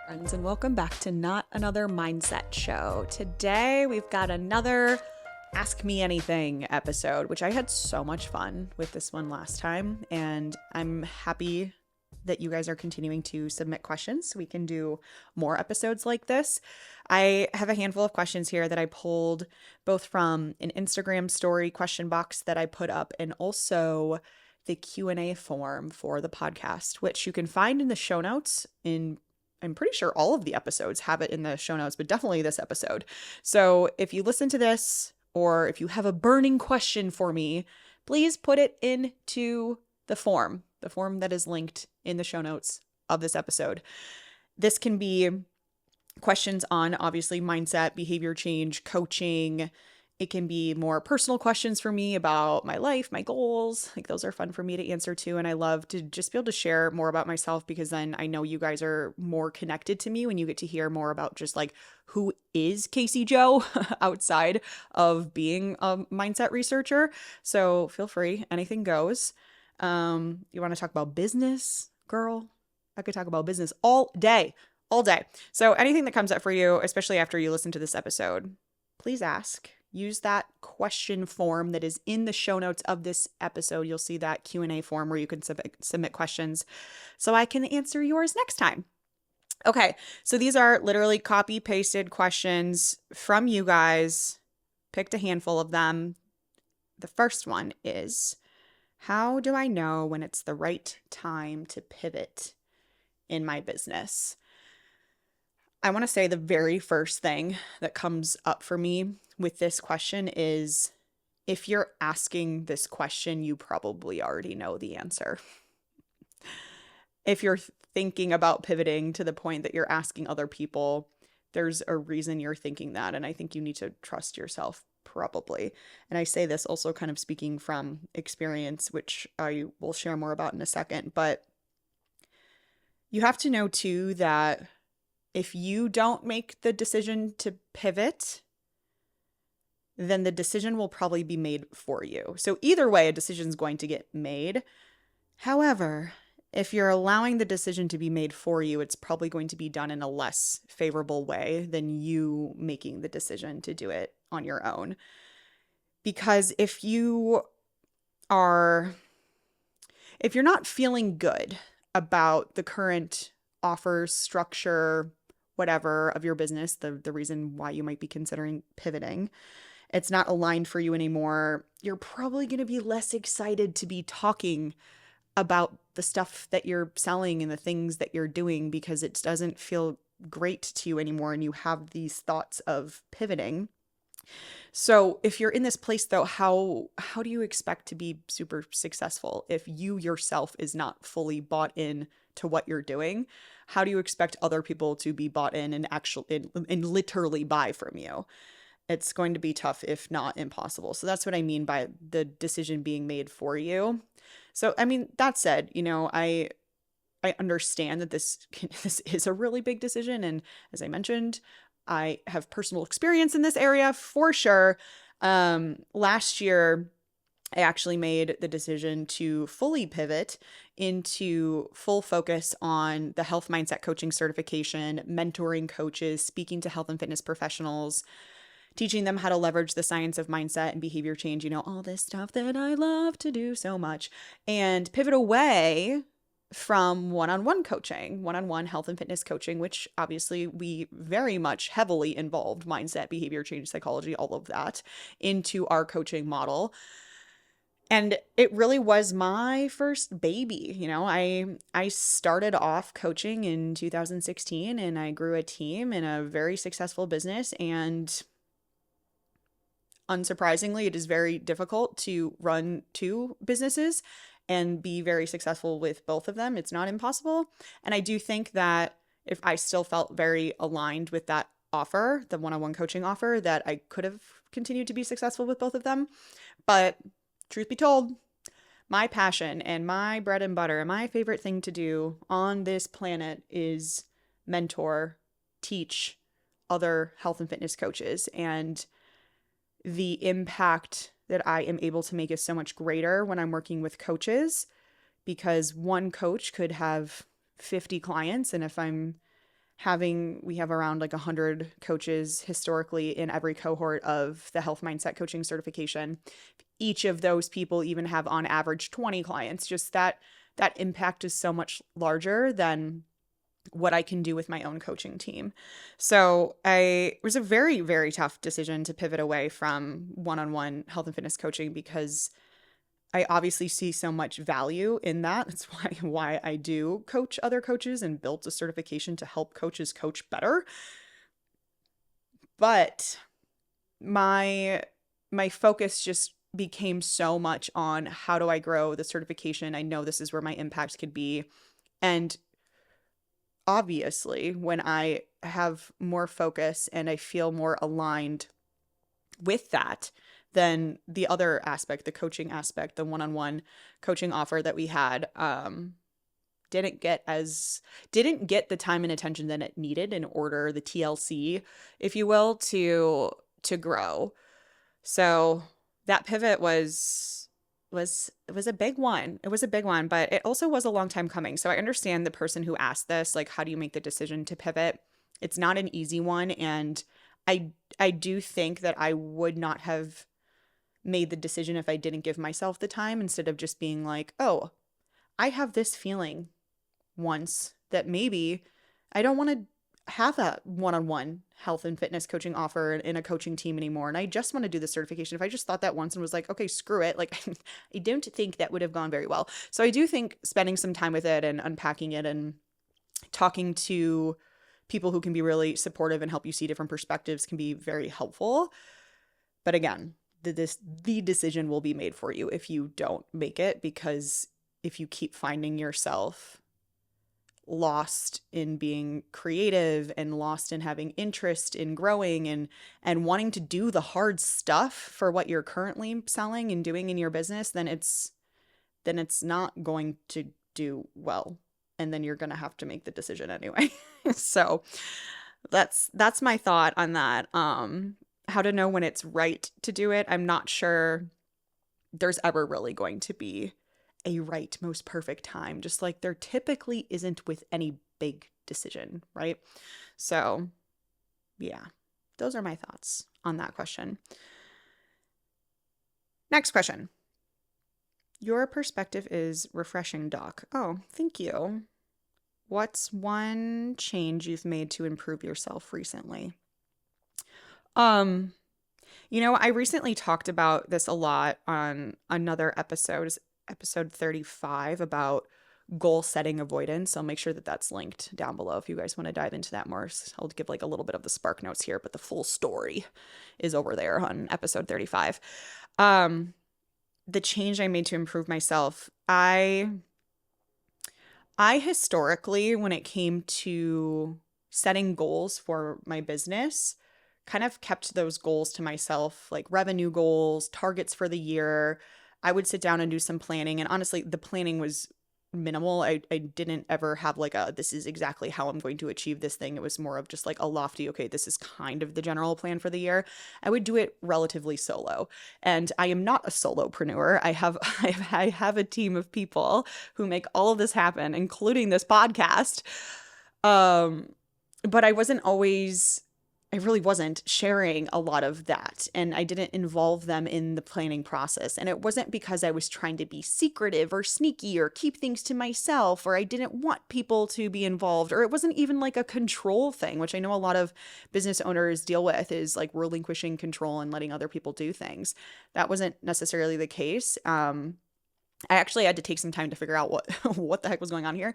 Friends, and welcome back to Not Another Mindset Show. Today we've got another Ask Me Anything episode, which I had so much fun with this one last time, and I'm happy that you guys are continuing to submit questions so we can do more episodes like this. I have a handful of questions here that I pulled both from an Instagram story question box that I put up and also the Q&A form for the podcast, which you can find in the show notes. I'm pretty sure all of the episodes have it in the show notes, but definitely this episode. So if you listen to this, or if you have a burning question for me, please put it into the form that is linked in the show notes of this episode. This can be questions on obviously mindset, behavior change, coaching. It can be more personal questions for me about my life, my goals. Like those are fun for me to answer too. And I love to just be able to share more about myself because then I know you guys are more connected to me when you get to hear more about just like who is Kasey Jo outside of being a mindset researcher. So feel free, anything goes. You want to talk about business, girl? I could talk about business all day. So anything that comes up for you, especially after you listen to this episode, please ask. Use that question form that is in the show notes of this episode. You'll see that Q&A form where you can submit questions so I can answer yours next time. Okay, so these are literally copy-pasted questions from you guys. Picked a handful of them. The first one is, how do I know when it's the right time to pivot in my business? I want to say the very first thing that comes up for me with this question is, if you're asking this question, you probably already know the answer. If you're thinking about pivoting to the point that you're asking other people, there's a reason you're thinking that. And I think you need to trust yourself probably. And I say this also kind of speaking from experience, which I will share more about in a second. But you have to know too that if you don't make the decision to pivot, then the decision will probably be made for you. So either way, a decision is going to get made. However, if you're allowing the decision to be made for you, it's probably going to be done in a less favorable way than you making the decision to do it on your own. Because if you're not feeling good about the current offers, structure, whatever of your business, the reason why you might be considering pivoting, it's not aligned for you anymore, you're probably going to be less excited to be talking about the stuff that you're selling and the things that you're doing because it doesn't feel great to you anymore and you have these thoughts of pivoting. So if you're in this place though, how do you expect to be super successful if you yourself is not fully bought in to what you're doing? How do you expect other people to be bought in and literally buy from you? It's going to be tough, if not impossible. So that's what I mean by the decision being made for you. So, I mean, that said, I understand that this is a really big decision. And as I mentioned, I have personal experience in this area for sure. Last year, I actually made the decision to fully pivot into full focus on the health mindset coaching certification, mentoring coaches, speaking to health and fitness professionals, teaching them how to leverage the science of mindset and behavior change, all this stuff that I love to do so much, and pivot away from one-on-one coaching, one-on-one health and fitness coaching, which obviously we very much heavily involved mindset, behavior change, psychology, all of that into our coaching model. And it really was my first baby. I started off coaching in 2016 and I grew a team in a very successful business. And unsurprisingly, it is very difficult to run two businesses and be very successful with both of them. It's not impossible. And I do think that if I still felt very aligned with that offer, the one-on-one coaching offer, that I could have continued to be successful with both of them. But truth be told, my passion and my bread and butter and my favorite thing to do on this planet is mentor, teach other health and fitness coaches. And the impact that I am able to make is so much greater when I'm working with coaches, because one coach could have 50 clients. And if I'm we have around like 100 coaches historically in every cohort of the health mindset coaching certification. Each of those people even have on average 20 clients. Just that impact is so much larger than what I can do with my own coaching team. So it was a very, very tough decision to pivot away from one-on-one health and fitness coaching, because I obviously see so much value in that. That's why I do coach other coaches and built a certification to help coaches coach better. But my focus just became so much on how do I grow the certification? I know this is where my impact could be. And obviously, when I have more focus and I feel more aligned with that, then the other aspect, the coaching aspect, the one-on-one coaching offer that we had, didn't get the time and attention that it needed in order, the TLC, if you will, to grow. So that pivot was a big one. It was a big one, but it also was a long time coming. So I understand the person who asked this, like, how do you make the decision to pivot? It's not an easy one. And I do think that I would not have made the decision if I didn't give myself the time, instead of just being like, oh, I have this feeling once that maybe I don't want to have a one-on-one health and fitness coaching offer in a coaching team anymore, and I just want to do the certification. If I just thought that once and was like, okay, screw it, like I don't think that would have gone very well. So I do think spending some time with it and unpacking it and talking to people who can be really supportive and help you see different perspectives can be very helpful. But again, the decision will be made for you if you don't make it, because if you keep finding yourself lost in being creative and lost in having interest in growing and wanting to do the hard stuff for what you're currently selling and doing in your business, then it's not going to do well. And then you're going to have to make the decision anyway. So that's my thought on that. How to know when it's right to do it. I'm not sure there's ever really going to be a right, most perfect time, just like there typically isn't with any big decision, right? So yeah, those are my thoughts on that question. Next question. Your perspective is refreshing, Doc. Oh, thank you. What's one change you've made to improve yourself recently? I recently talked about this a lot on another episode 35, about goal setting avoidance. I'll make sure that that's linked down below if you guys want to dive into that more. I'll give like a little bit of the spark notes here, but the full story is over there on episode 35. The change I made to improve myself, I historically, when it came to setting goals for my business, kind of kept those goals to myself, like revenue goals, targets for the year. I would sit down and do some planning. And honestly, the planning was minimal. I didn't ever have like this is exactly how I'm going to achieve this thing. It was more of just like a lofty, okay, this is kind of the general plan for the year. I would do it relatively solo. And I am not a solopreneur. I have a team of people who make all of this happen, including this podcast. But I really wasn't sharing a lot of that, and I didn't involve them in the planning process. And it wasn't because I was trying to be secretive or sneaky or keep things to myself, or I didn't want people to be involved, or it wasn't even like a control thing, which I know a lot of business owners deal with, is like relinquishing control and letting other people do things. That wasn't necessarily the case. I actually had to take some time to figure out what the heck was going on here.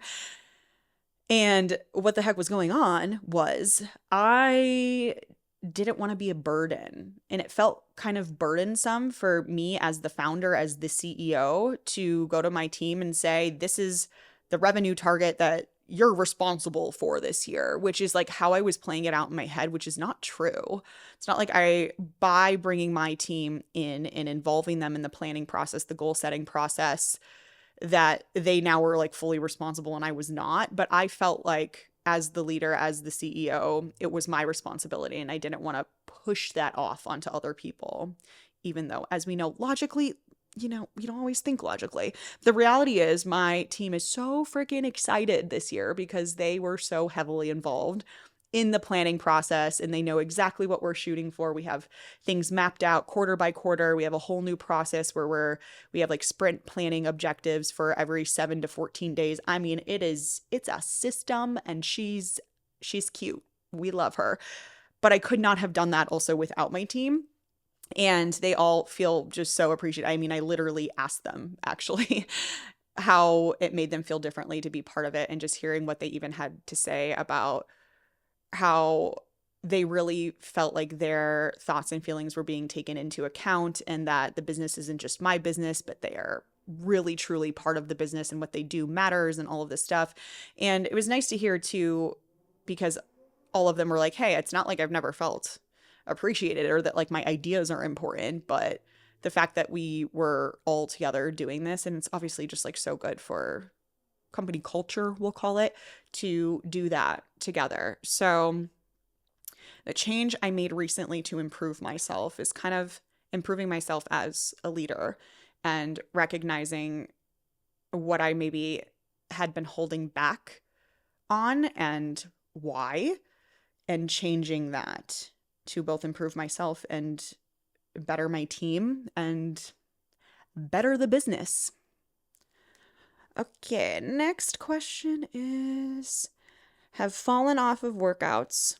And what the heck was going on was I didn't want to be a burden. And it felt kind of burdensome for me as the founder, as the CEO, to go to my team and say, this is the revenue target that you're responsible for this year, which is like how I was playing it out in my head, which is not true. It's not like by bringing my team in and involving them in the planning process, the goal setting process, that they now were like fully responsible and I was not. But I felt like as the leader, as the CEO, it was my responsibility, and I didn't want to push that off onto other people, even though, as we know, logically, you don't always think logically. The reality is my team is so freaking excited this year because they were so heavily involved in the planning process and they know exactly what we're shooting for. We have things mapped out quarter by quarter. We have a whole new process where we have like sprint planning objectives for every 7 to 14 days. I mean, it's a system, and she's cute. We love her. But I could not have done that also without my team. And they all feel just so appreciated. I mean, I literally asked them actually how it made them feel differently to be part of it, and just hearing what they even had to say about how they really felt like their thoughts and feelings were being taken into account, and that the business isn't just my business, but they are really truly part of the business, and what they do matters, and all of this stuff. And it was nice to hear too, because all of them were like, hey, it's not like I've never felt appreciated or that like my ideas are important, but the fact that we were all together doing this, and it's obviously just like so good for company culture, we'll call it, to do that together. So the change I made recently to improve myself is kind of improving myself as a leader and recognizing what I maybe had been holding back on and why, and changing that to both improve myself and better my team and better the business. Okay, next question is, have fallen off of workouts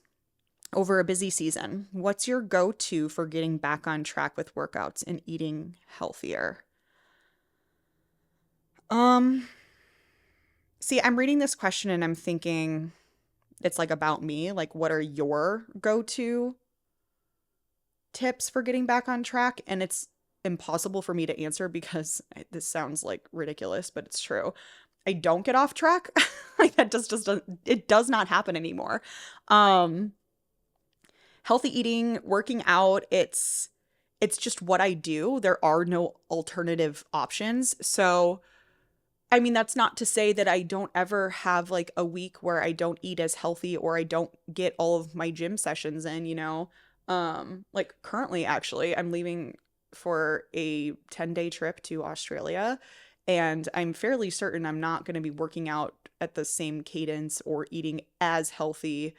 over a busy season. What's your go-to for getting back on track with workouts and eating healthier? See, I'm reading this question and I'm thinking it's like about me. Like, what are your go-to tips for getting back on track? And it's impossible for me to answer because this sounds like ridiculous, but it's true. I don't get off track. Like that just doesn't, it does not happen anymore. Healthy eating, working out, it's just what I do. There are no alternative options. So, I mean, that's not to say that I don't ever have like a week where I don't eat as healthy or I don't get all of my gym sessions in, you know. Like currently actually, I'm leaving for a 10-day trip to Australia, and I'm fairly certain I'm not going to be working out at the same cadence or eating as healthy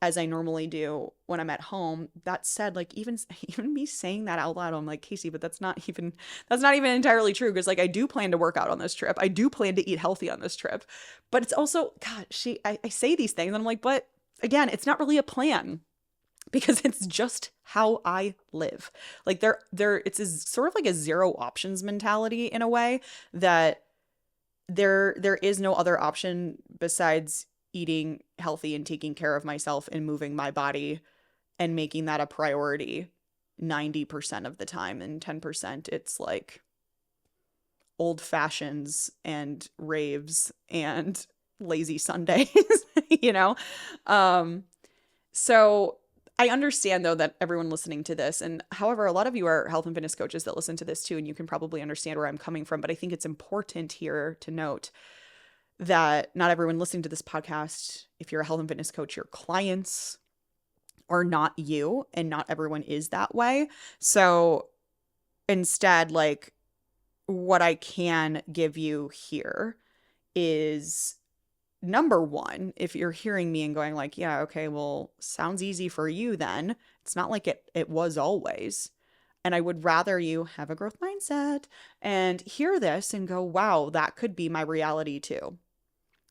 as I normally do when I'm at home. That said, like even me saying that out loud, I'm like, Kasey, but that's not even entirely true, because like I do plan to work out on this trip. I do plan to eat healthy on this trip. But it's also, God, I say these things and I'm like, but again, it's not really a plan, because it's just how I live. Like it's sort of like a zero options mentality in a way, that there is no other option besides eating healthy and taking care of myself and moving my body and making that a priority 90% of the time. And 10% it's like old fashions and raves and lazy Sundays, you know? So I understand though that everyone listening to this, and however, a lot of you are health and fitness coaches that listen to this too, and you can probably understand where I'm coming from, but I think it's important here to note that not everyone listening to this podcast, if you're a health and fitness coach, your clients are not you, and not everyone is that way. So instead, like what I can give you here is, number one, if you're hearing me and going like, yeah, okay, well, sounds easy for you then. It's not like it was always. And I would rather you have a growth mindset and hear this and go, wow, that could be my reality too.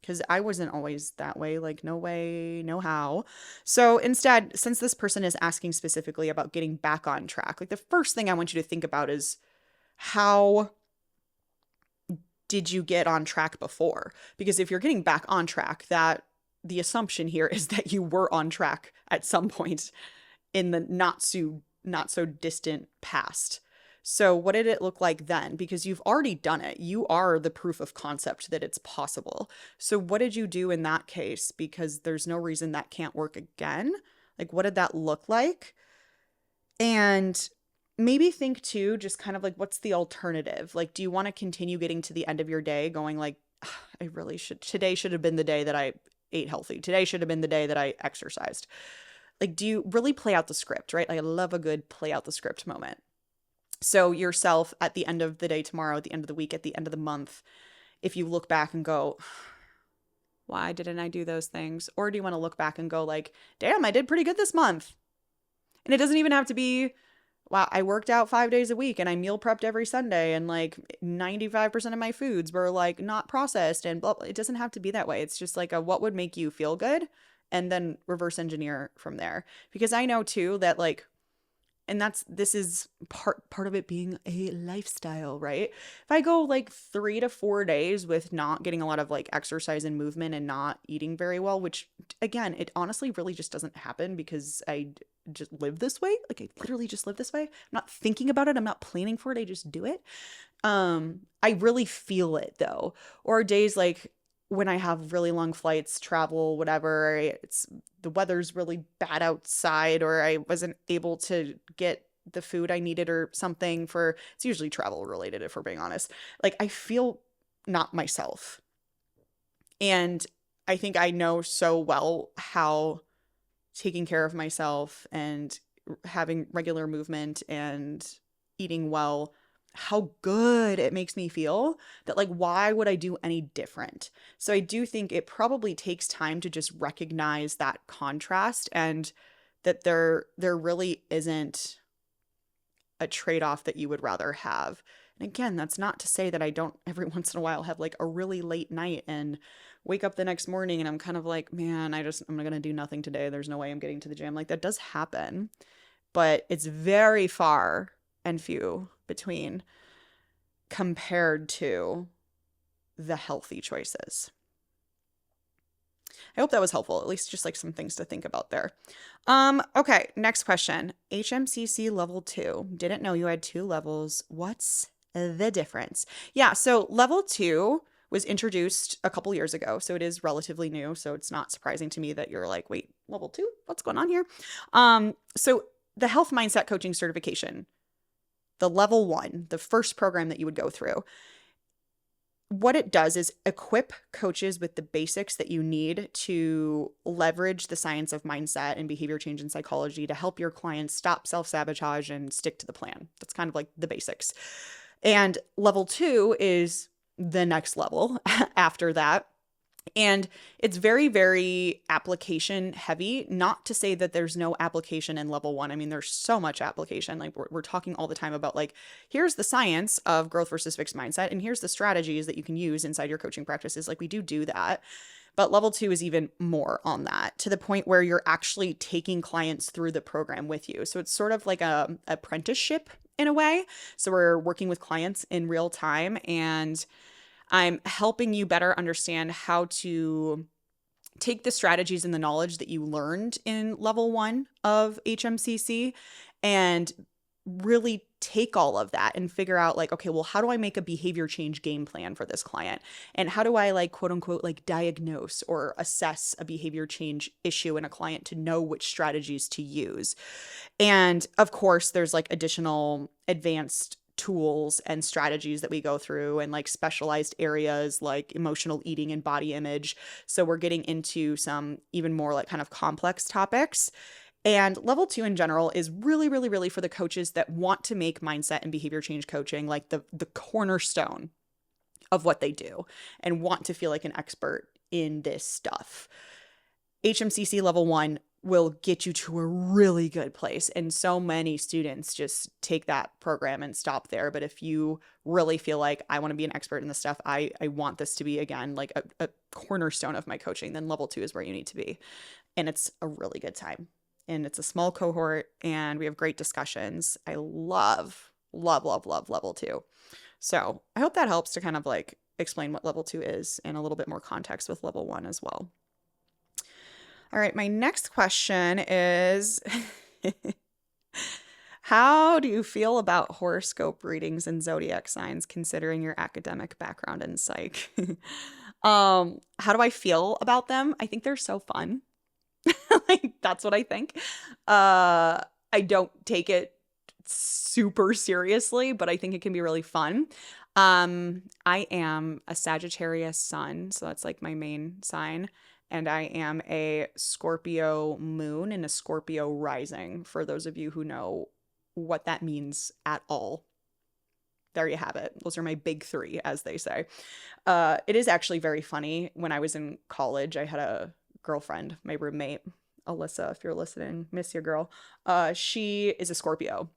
Because I wasn't always that way, like no way, no how. So instead, since this person is asking specifically about getting back on track, like the first thing I want you to think about is, how did you get on track before? Because if you're getting back on track, that the assumption here is that you were on track at some point in the not so distant past. So what did it look like then? Because you've already done it. You are the proof of concept that it's possible. So what did you do in that case? Because there's no reason that can't work again. Like, what did that look like? And maybe think too, just kind of like, what's the alternative? Like, do you want to continue getting to the end of your day going like, I really today should have been the day that I ate healthy. Today should have been the day that I exercised. Like, do you really play out the script, right? Like, I love a good play out the script moment. So yourself at the end of the day tomorrow, at the end of the week, at the end of the month, if you look back and go, why didn't I do those things? Or do you want to look back and go like, damn, I did pretty good this month. And it doesn't even have to be, wow, I worked out 5 days a week and I meal prepped every Sunday and like 95% of my foods were like not processed and blah, blah. It doesn't have to be that way. It's just like a what would make you feel good and then reverse engineer from there. Because I know too that like, and this is part of it being a lifestyle, right? If I go like 3 to 4 days with not getting a lot of like exercise and movement and not eating very well, which again, it honestly really just doesn't happen because I just live this way. Like I literally just live this way. I'm not thinking about it. I'm not planning for it. I just do it. I really feel it though. Or days like when I have really long flights, travel, whatever, it's the weather's really bad outside or I wasn't able to get the food I needed or something for, it's usually travel related if we're being honest. Like I feel not myself. And I think I know so well how taking care of myself and having regular movement and eating well, how good it makes me feel that like, why would I do any different? So I do think it probably takes time to just recognize that contrast and that there really isn't a trade-off that you would rather have. And again, that's not to say that I don't every once in a while have like a really late night and wake up the next morning and I'm kind of like, man, I'm going to do nothing today. There's no way I'm getting to the gym. Like that does happen, but it's very far and few between compared to the healthy choices. I hope that was helpful, at least just like some things to think about there. Okay, next question. HMCC level 2. Didn't know you had 2 levels. What's the difference? Yeah, so level 2 was introduced a couple years ago, so it is relatively new, so it's not surprising to me that you're like, wait, level 2? What's going on here? So the health mindset coaching certification, the level 1, the first program that you would go through, what it does is equip coaches with the basics that you need to leverage the science of mindset and behavior change and psychology to help your clients stop self-sabotage and stick to the plan. That's kind of like the basics. And level 2 is the next level after that. And it's very, very application heavy. Not to say that there's no application in level 1. I mean, there's so much application. Like we're talking all the time about like, here's the science of growth versus fixed mindset. And here's the strategies that you can use inside your coaching practices. Like we do that. But level 2 is even more on that, to the point where you're actually taking clients through the program with you. So it's sort of like a apprenticeship in a way. So we're working with clients in real time and I'm helping you better understand how to take the strategies and the knowledge that you learned in level 1 of HMCC and really take all of that and figure out like, okay, well, how do I make a behavior change game plan for this client? And how do I like, quote unquote, like diagnose or assess a behavior change issue in a client to know which strategies to use? And of course, there's like additional advanced tools and strategies that we go through and like specialized areas like emotional eating and body image. So we're getting into some even more like kind of complex topics. And level 2 in general is really, really, really for the coaches that want to make mindset and behavior change coaching like the cornerstone of what they do and want to feel like an expert in this stuff. HMCC level 1 will get you to a really good place. And so many students just take that program and stop there. But if you really feel like I want to be an expert in this stuff, I want this to be, again, like a cornerstone of my coaching, then level 2 is where you need to be. And it's a really good time. And it's a small cohort and we have great discussions. I love level 2. So I hope that helps to kind of like explain what level 2 is and a little bit more context with level 1 as well. All right, my next question is, how do you feel about horoscope readings and zodiac signs considering your academic background in psych? How do I feel about them? I think they're so fun. Like, that's what I think. I don't take it super seriously, but I think it can be really fun. I am a Sagittarius sun, so that's like my main sign. And I am a Scorpio moon and a Scorpio rising, for those of you who know what that means at all. there you have it. Those are my big three, as they say. It is actually very funny. When I was in college, I had a girlfriend, my roommate, Alyssa, if you're listening, miss you, girl. She is a Scorpio.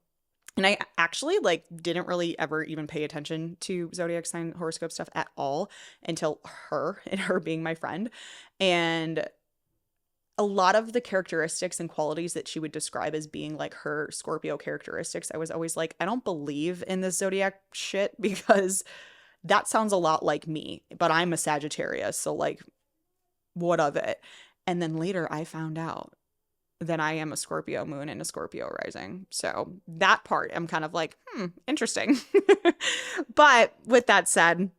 And I actually like didn't really ever even pay attention to zodiac sign horoscope stuff at all until her and her being my friend. And a lot of the characteristics and qualities that she would describe as being like her Scorpio characteristics, I was always like, I don't believe in this zodiac shit because that sounds a lot like me, but I'm a Sagittarius, so like, what of it? And then later I found out that I am a Scorpio moon and a Scorpio rising. So that part I'm kind of like, interesting. But with that said,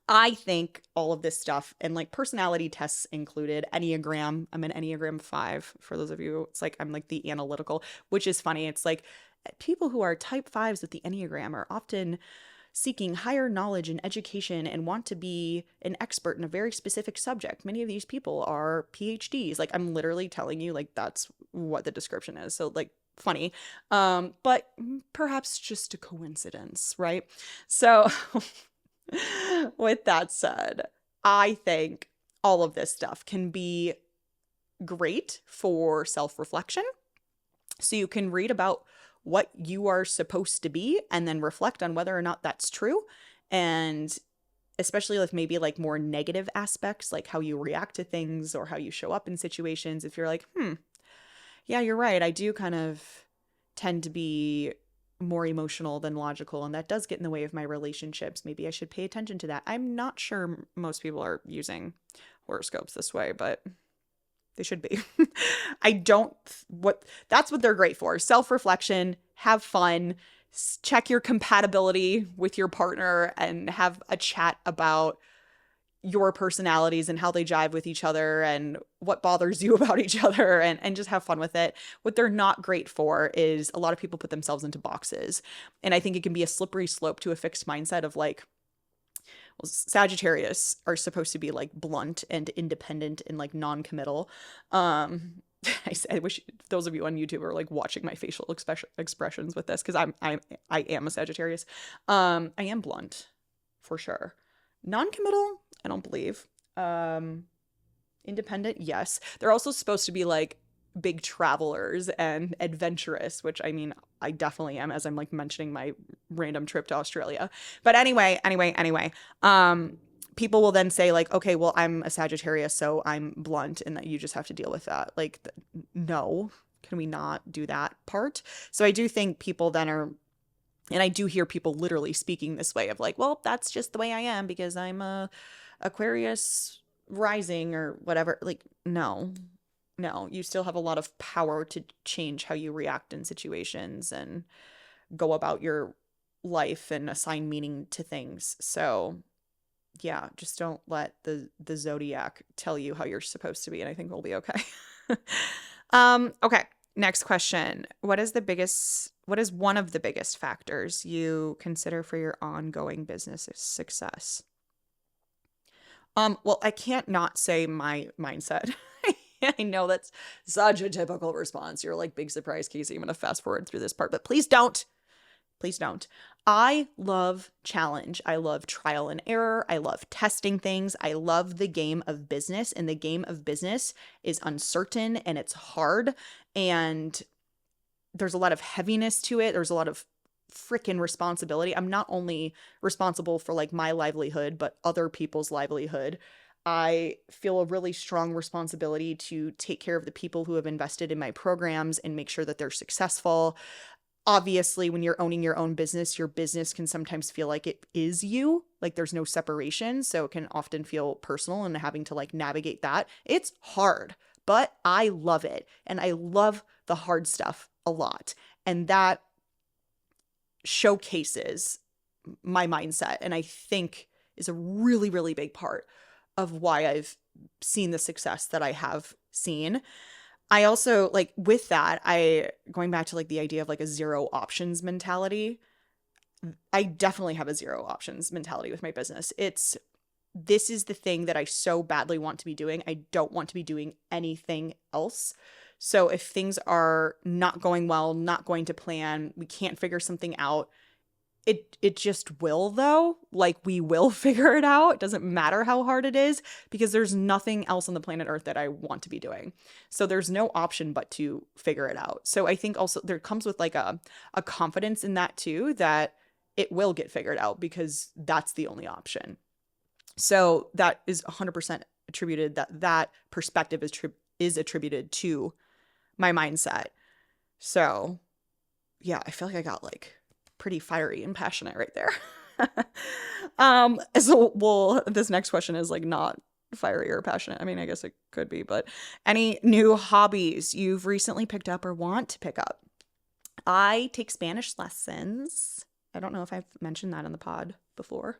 I think all of this stuff and like personality tests included, Enneagram, I'm an Enneagram 5 for those of you. It's like I'm like the analytical, which is funny. It's like people who are type 5s with the Enneagram are often seeking higher knowledge and education and want to be an expert in a very specific subject. Many of these people are PhDs. Like I'm literally telling you like that's what the description is. So like funny. But perhaps just a coincidence, right? So with that said, I think all of this stuff can be great for self-reflection. So you can read about what you are supposed to be and then reflect on whether or not that's true. And especially with maybe like more negative aspects, like how you react to things or how you show up in situations. If you're like, yeah, you're right. I do kind of tend to be more emotional than logical, and that does get in the way of my relationships. Maybe I should pay attention to that. I'm not sure most people are using horoscopes this way, but they should be. That's what they're great for. Self-reflection, have fun, check your compatibility with your partner and have a chat about your personalities and how they jive with each other and what bothers you about each other and just have fun with it. What they're not great for is a lot of people put themselves into boxes. And I think it can be a slippery slope to a fixed mindset of like, well, Sagittarius are supposed to be like blunt and independent and like non-committal. I wish those of you on YouTube are like watching my facial expressions with this because I am a Sagittarius. I am blunt for sure. Non-committal, I don't believe. Independent, yes. They're also supposed to be like big travelers and adventurous, which I mean, I definitely am as I'm like mentioning my random trip to Australia. But anyway, people will then say like, okay, well, I'm a Sagittarius, so I'm blunt and that you just have to deal with that. Like, no, can we not do that part? So I do think people then are, and I do hear people literally speaking this way of like, well, that's just the way I am because I'm a Aquarius rising or whatever. Like, no, you still have a lot of power to change how you react in situations and go about your life and assign meaning to things. So yeah, just don't let the zodiac tell you how you're supposed to be, and I think we'll be okay. Okay, next question. What is one of the biggest factors you consider for your ongoing business success? Well, I can't not say my mindset. I know that's such a typical response. You're like, big surprise, Kasey. I'm going to fast forward through this part, but please don't. Please don't. I love challenge. I love trial and error. I love testing things. I love the game of business, and the game of business is uncertain and it's hard, and there's a lot of heaviness to it. There's a lot of freaking responsibility. I'm not only responsible for like my livelihood, but other people's livelihood. I feel a really strong responsibility to take care of the people who have invested in my programs and make sure that they're successful. Obviously, when you're owning your own business, your business can sometimes feel like it is you, like there's no separation. So it can often feel personal, and having to like navigate that. It's hard, but I love it. And I love the hard stuff a lot. And that showcases my mindset, and I think is a really, really big part of why I've seen the success that I have seen. I also like with that, going back to like the idea of like a zero options mentality, I definitely have a zero options mentality with my business. This is the thing that I so badly want to be doing. I don't want to be doing anything else. So if things are not going well, not going to plan, we can't figure something out, it just will though. Like we will figure it out. It doesn't matter how hard it is because there's nothing else on the planet Earth that I want to be doing. So there's no option but to figure it out. So I think also there comes with like a confidence in that too, that it will get figured out because that's the only option. So that is 100% attributed, that perspective is attributed to my mindset. So yeah, I feel like I got like pretty fiery and passionate right there. So well, this next question is like not fiery or passionate. I mean, I guess it could be, but any new hobbies you've recently picked up or want to pick up? I take Spanish lessons. I don't know if I've mentioned that in the pod before.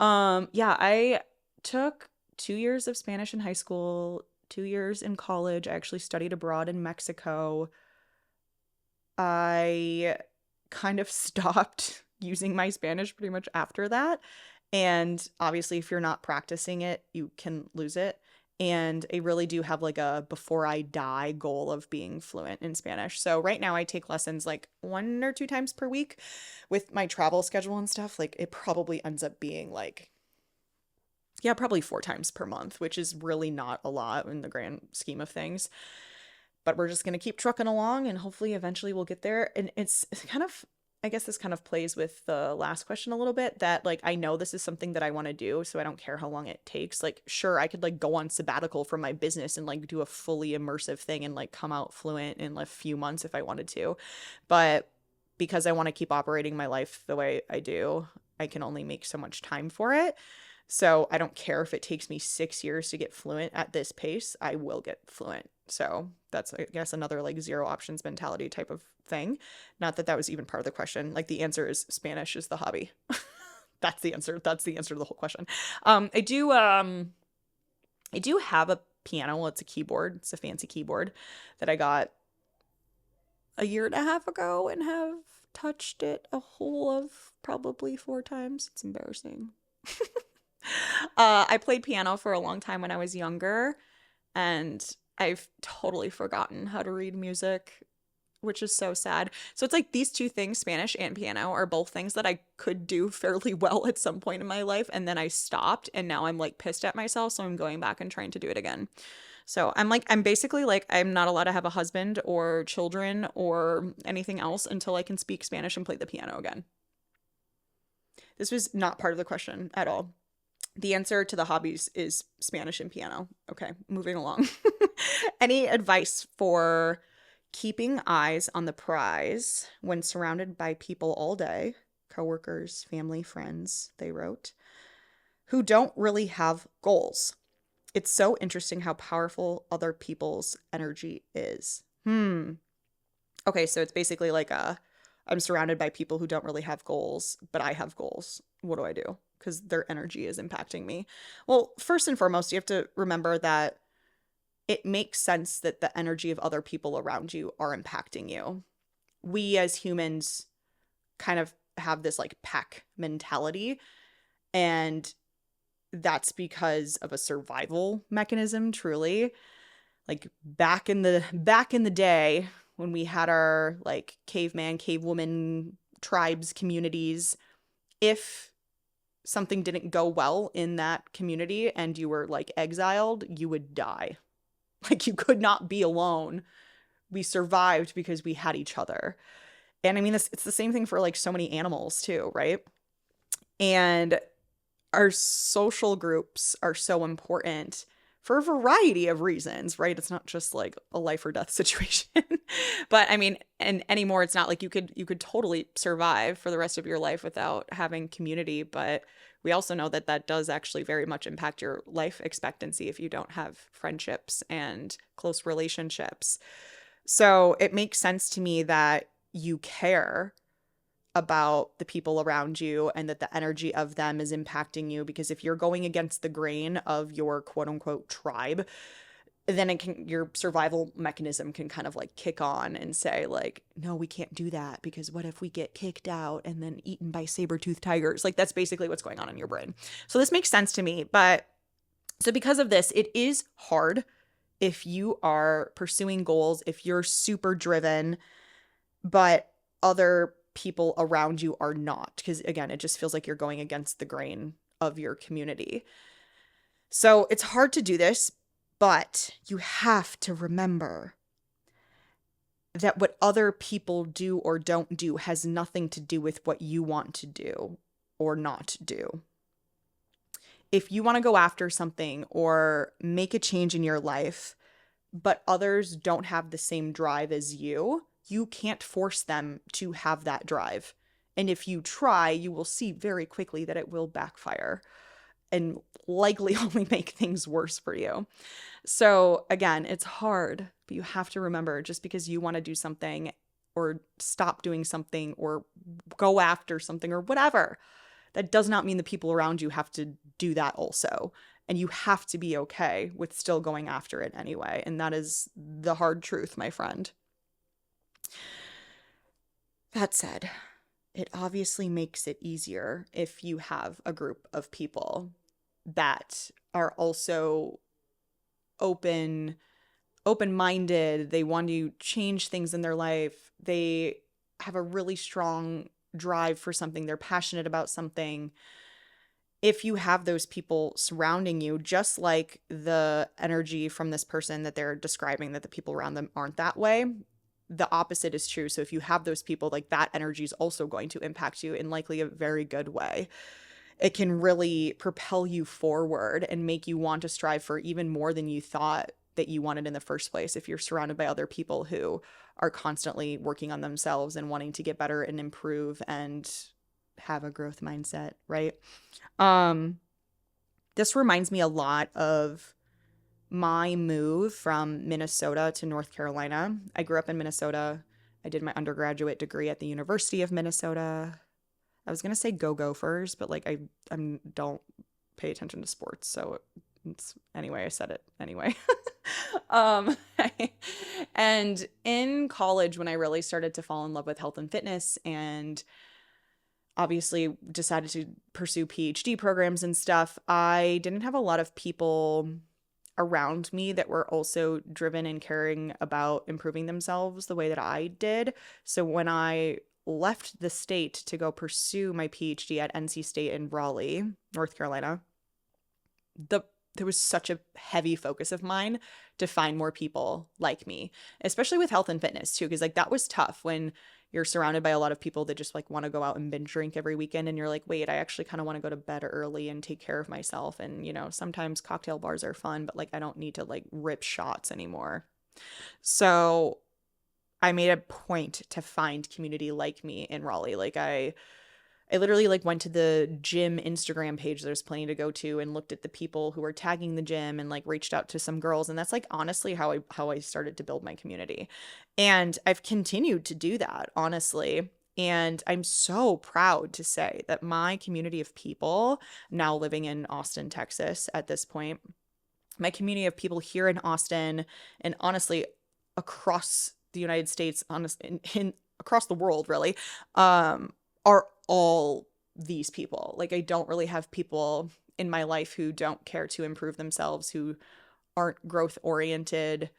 Yeah, I took 2 years of Spanish in high school, 2 years in college. I actually studied abroad in Mexico. I kind of stopped using my Spanish pretty much after that. And obviously, if you're not practicing it, you can lose it. And I really do have like a before I die goal of being fluent in Spanish. So right now I take lessons like 1 or 2 times per week. With my travel schedule and stuff, like it probably ends up being like, yeah, probably 4 times per month, which is really not a lot in the grand scheme of things. But we're just going to keep trucking along and hopefully eventually we'll get there. And it's kind of, I guess this kind of plays with the last question a little bit, that like I know this is something that I want to do, so I don't care how long it takes. Like sure, I could like go on sabbatical from my business and like do a fully immersive thing and like come out fluent in a few months if I wanted to. But because I want to keep operating my life the way I do, I can only make so much time for it. So I don't care if it takes me 6 years to get fluent at this pace, I will get fluent. So that's, I guess, another like zero options mentality type of thing. Not that that was even part of the question. Like the answer is Spanish is the hobby. That's the answer. That's the answer to the whole question. I do have a piano. Well, it's a keyboard. It's a fancy keyboard that I got a year and a half ago and have touched it a whole of probably 4 times. It's embarrassing. I played piano for a long time when I was younger, and I've totally forgotten how to read music, which is so sad. So it's like these two things, Spanish and piano, are both things that I could do fairly well at some point in my life, and then I stopped, and now I'm like pissed at myself, so I'm going back and trying to do it again. So I'm basically like, I'm not allowed to have a husband or children or anything else until I can speak Spanish and play the piano again. This was not part of the question at all. The answer to the hobbies is Spanish and piano. Okay, moving along. Any advice for keeping eyes on the prize when surrounded by people all day, coworkers, family, friends, they wrote, who don't really have goals? It's so interesting how powerful other people's energy is. Okay, so it's basically like I'm surrounded by people who don't really have goals, but I have goals. What do I do? Because their energy is impacting me. Well, first and foremost, you have to remember that it makes sense that the energy of other people around you are impacting you. We as humans kind of have this like pack mentality, and that's because of a survival mechanism, truly. Like back in the day when we had our like caveman, cavewoman tribes, communities, if something didn't go well in that community and you were like exiled, you would die. Like you could not be alone. We survived because we had each other. And I mean, it's the same thing for like so many animals too, right? And our social groups are so important for a variety of reasons, right? It's not just like a life or death situation. But I mean, and anymore, it's not like you could totally survive for the rest of your life without having community. But we also know that that does actually very much impact your life expectancy if you don't have friendships and close relationships. So it makes sense to me that you care about the people around you and that the energy of them is impacting you, because if you're going against the grain of your quote unquote tribe, then your survival mechanism can kind of like kick on and say like, no, we can't do that because what if we get kicked out and then eaten by saber-toothed tigers? Like that's basically what's going on in your brain. So this makes sense to me. But so because of this, it is hard if you are pursuing goals, if you're super driven, but other people around you are not, because again, it just feels like you're going against the grain of your community. So it's hard to do this, but you have to remember that what other people do or don't do has nothing to do with what you want to do or not do. If you want to go after something or make a change in your life, but others don't have the same drive as you can't force them to have that drive. And if you try, you will see very quickly that it will backfire and likely only make things worse for you. So again, it's hard, but you have to remember, just because you want to do something or stop doing something or go after something or whatever, that does not mean the people around you have to do that also. And you have to be okay with still going after it anyway. And that is the hard truth, my friend. That said, it obviously makes it easier if you have a group of people that are also open-minded. They want to change things in their life. They have a really strong drive for something. They're passionate about something. If you have those people surrounding you, just like the energy from this person that they're describing, that the people around them aren't that way, the opposite is true. So if you have those people, like, that energy is also going to impact you in likely a very good way. It can really propel you forward and make you want to strive for even more than you thought that you wanted in the first place, if you're surrounded by other people who are constantly working on themselves and wanting to get better and improve and have a growth mindset, right? This reminds me a lot of my move from Minnesota to North Carolina. I grew up in Minnesota. I did my undergraduate degree at the University of Minnesota. I was going to say go Gophers, but like I don't pay attention to sports. So anyway, I said it anyway. And in college, when I really started to fall in love with health and fitness and obviously decided to pursue PhD programs and stuff, I didn't have a lot of people around me that were also driven and caring about improving themselves the way that I did. So when I left the state to go pursue my PhD at NC State in Raleigh, North Carolina, there was such a heavy focus of mine to find more people like me, especially with health and fitness too, because like that was tough when you're surrounded by a lot of people that just like want to go out and binge drink every weekend, and you're like, wait, I actually kind of want to go to bed early and take care of myself. And you know, sometimes cocktail bars are fun, but like I don't need to like rip shots anymore. So I made a point to find community like me in Raleigh. Like I literally like went to the gym Instagram page there's plenty to go to and looked at the people who were tagging the gym and like reached out to some girls. And that's like honestly how I started to build my community. And I've continued to do that, honestly. And I'm so proud to say that my community of people, now living in Austin, Texas at this point, my community of people here in Austin and honestly across the United States, across the world really, are all these people. Like I don't really have people in my life who don't care to improve themselves, who aren't growth oriented,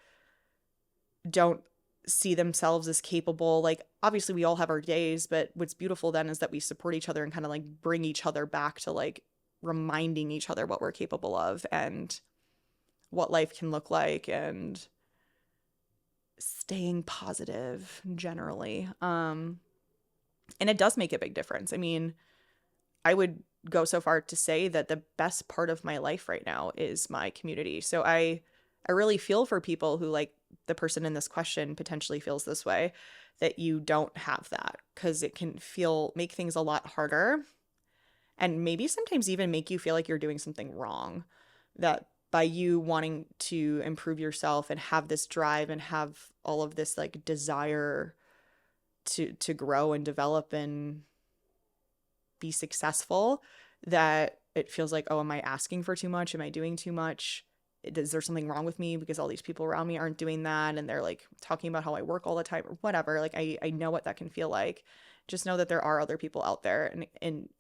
don't see themselves as capable. Like obviously we all have our days, but what's beautiful then is that we support each other and kind of like bring each other back to like reminding each other what we're capable of and what life can look like and staying positive generally. And it does make a big difference. I mean, I would go so far to say that the best part of my life right now is my community. So I really feel for people who, like the person in this question, potentially feels this way, that you don't have that, because it can make things a lot harder and maybe sometimes even make you feel like you're doing something wrong. That by you wanting to improve yourself and have this drive and have all of this like desire to grow and develop and be successful, that it feels like, oh, am I asking for too much? Am I doing too much? Is there something wrong with me because all these people around me aren't doing that and they're like talking about how I work all the time or whatever? Like I know what that can feel like. Just know that there are other people out there, and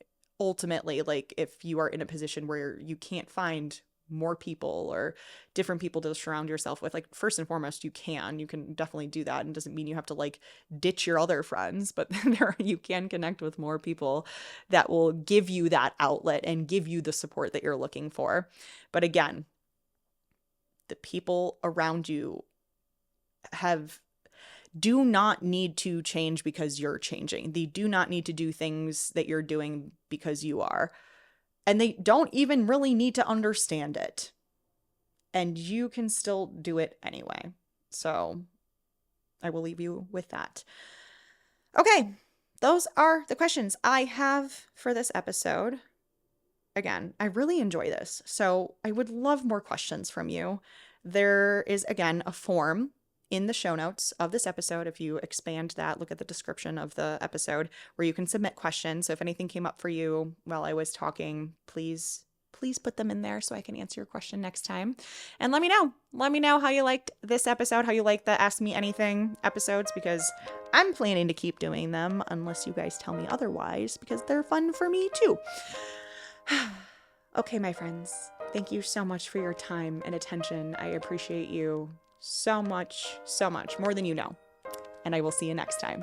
ultimately, like if you are in a position where you can't find more people or different people to surround yourself with. Like, first and foremost, you can definitely do that. And doesn't mean you have to like ditch your other friends, but you can connect with more people that will give you that outlet and give you the support that you're looking for. But again, the people around you do not need to change because you're changing. They do not need to do things that you're doing because you are. And they don't even really need to understand it. And you can still do it anyway. So I will leave you with that. Okay, those are the questions I have for this episode. Again, I really enjoy this. So I would love more questions from you. There is, again, a form in the show notes of this episode. If you expand that, look at the description of the episode where you can submit questions. So if anything came up for you while I was talking, please put them in there so I can answer your question next time. And let me know how you liked this episode, how you like the Ask Me Anything episodes, because I'm planning to keep doing them unless you guys tell me otherwise, because they're fun for me too. Okay, my friends, thank you so much for your time and attention. I appreciate you so much, more than you know. And I will see you next time.